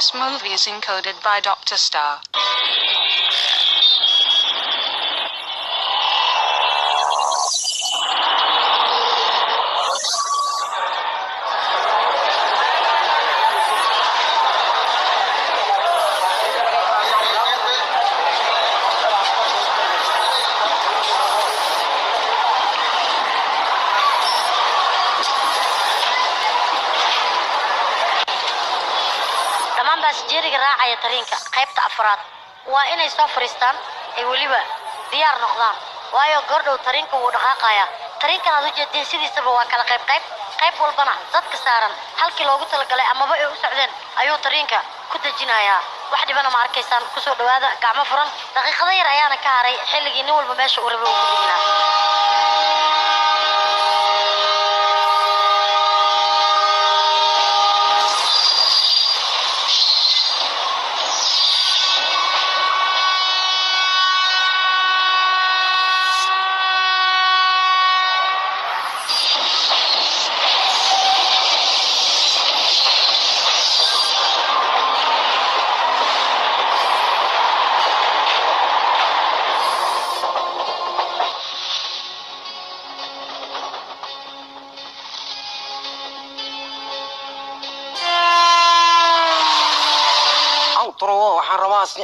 This movie is encoded by Dr. Star. Jeriga raacaya tareenka qaybta afraad waa inay soo fariistaan ay waliba diyaar noqdaan waayo gordhow tareenka uu dhaqaaqaya tareenkan aad u jeedin sidiisaba waa kala qayb walbana dadka saaran halkii loogu talagalay amaba ay u socdeen ayuu tareenka ku dajinayaa wax dhibana ma arkaysaan ku soo dhawaada gacmo furan daqiiqada yar ayaana ka haray xilligii nin walba meesha uu rabay uu ku dajinaa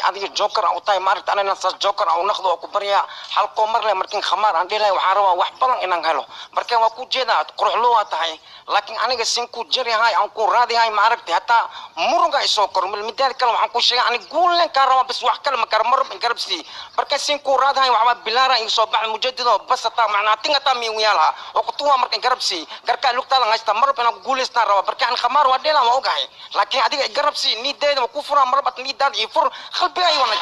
adiga joker oo tahay maarta anana sa joker oo naqdo ku bariya halko marle markin khamaar aan dhilay waxa rabaa wax badan inaan helo markeen waa ku jeedaa quruxlo waa tahay laakiin aniga sin ku jarihay aan ku raadihay ma aragtay hata muruga isoo kormil midaal kale waxaan ku sheegay ani guulen ka rabaa bas wax kale ma kar mar in garabsi markeen sin ku raadihay waxa bilaara in soo baxay mujadido bas ta macna tingata mi wiyalaha oo ku tuwa markeen garabsi garka lugta la haysta mar inaan guuleystaan rabaa markeen khamaar waa dhilay ma ogahay laakiin adiga garabsi ni deedo ku fura marbat ni daad i fur qalbi ay wana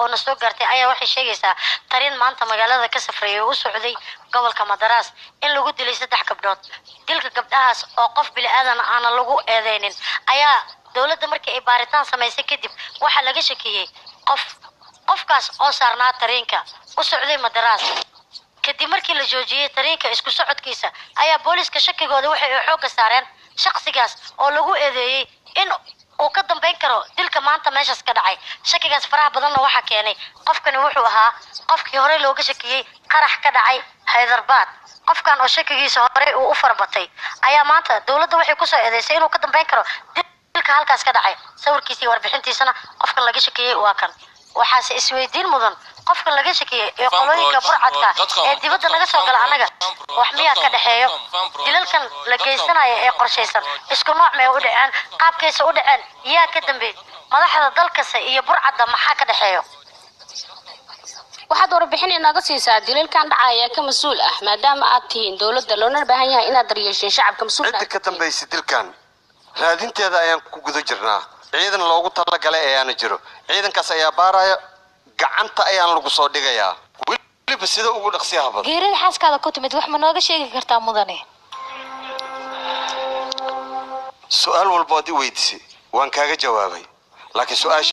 oo na soo gaartay ayaa waxay sheegaysaa tareen maanta magaalada ka safray oo u socday gobolka Madras in lagu dilay 3 gabdhood dilka gabdhahaas oo qof bili aadan aan lagu eedeynin ayaa dawladda markii ay baaritaan samaysay kadib waxa laga shakiyay qofkaas oo saarnaa tareenka u socday Madras kadib markii la joojiyay tareenka isku socodkiisa ayaa booliska shakigooda waxay xoog saareen shakhsigaas oo lagu eedeeyay in oo ka dambeyn karo dilka maanta meeshaas ka dhacay shakigaas faraha badan waxa keenay qofkani wuxuu ahaa qofkii hore looga shakiyay qarax ka dhacay Hyderabad qofkan oo shakigiisa hore uu u farbatay ayaa maanta dawladda waxay ku soo eedeysay inuu ka dambeyn karo dilka halkaas ka dhacay sawirkiisa warbixintiisana qofkan laga shakiyay waa kan waxaas isweydiin mudan qofka laga shakiyay ee qolooyinka burcadka ee dibadda laga soo galay anaga wax miyaa ka dhaxeeyo dilalkan la geysanayo ee qorsheysan isku nooc ma u dhacaan qaabkaysa u dhacaan yaa ka dambeeyay madaxda dalkaas iyo burcadda maxaa ka dhaxeeyo waxaad warbixin inaga siisaa dilalkan dhacaya ka mas'uul ah maadaama aad tihiin dawladda loona baahan yahay inaad daryeesho shacabka mas'uulka inta ka dambeysay dilkan raadinteeda ayaan ku guda jirnaa ciidan loogu talagalay ayaana jiro ciidankaas ayaa baaraya gacanta ayaan lagu soo dhigayaa waliba sida ugu dhaqsiyaha badan geerida xaaskaada ku timid wax ma nooga sheegi kartaa mudane su'aal walba aad weydiisay waan kaaga jawaabay laakiin su'aasha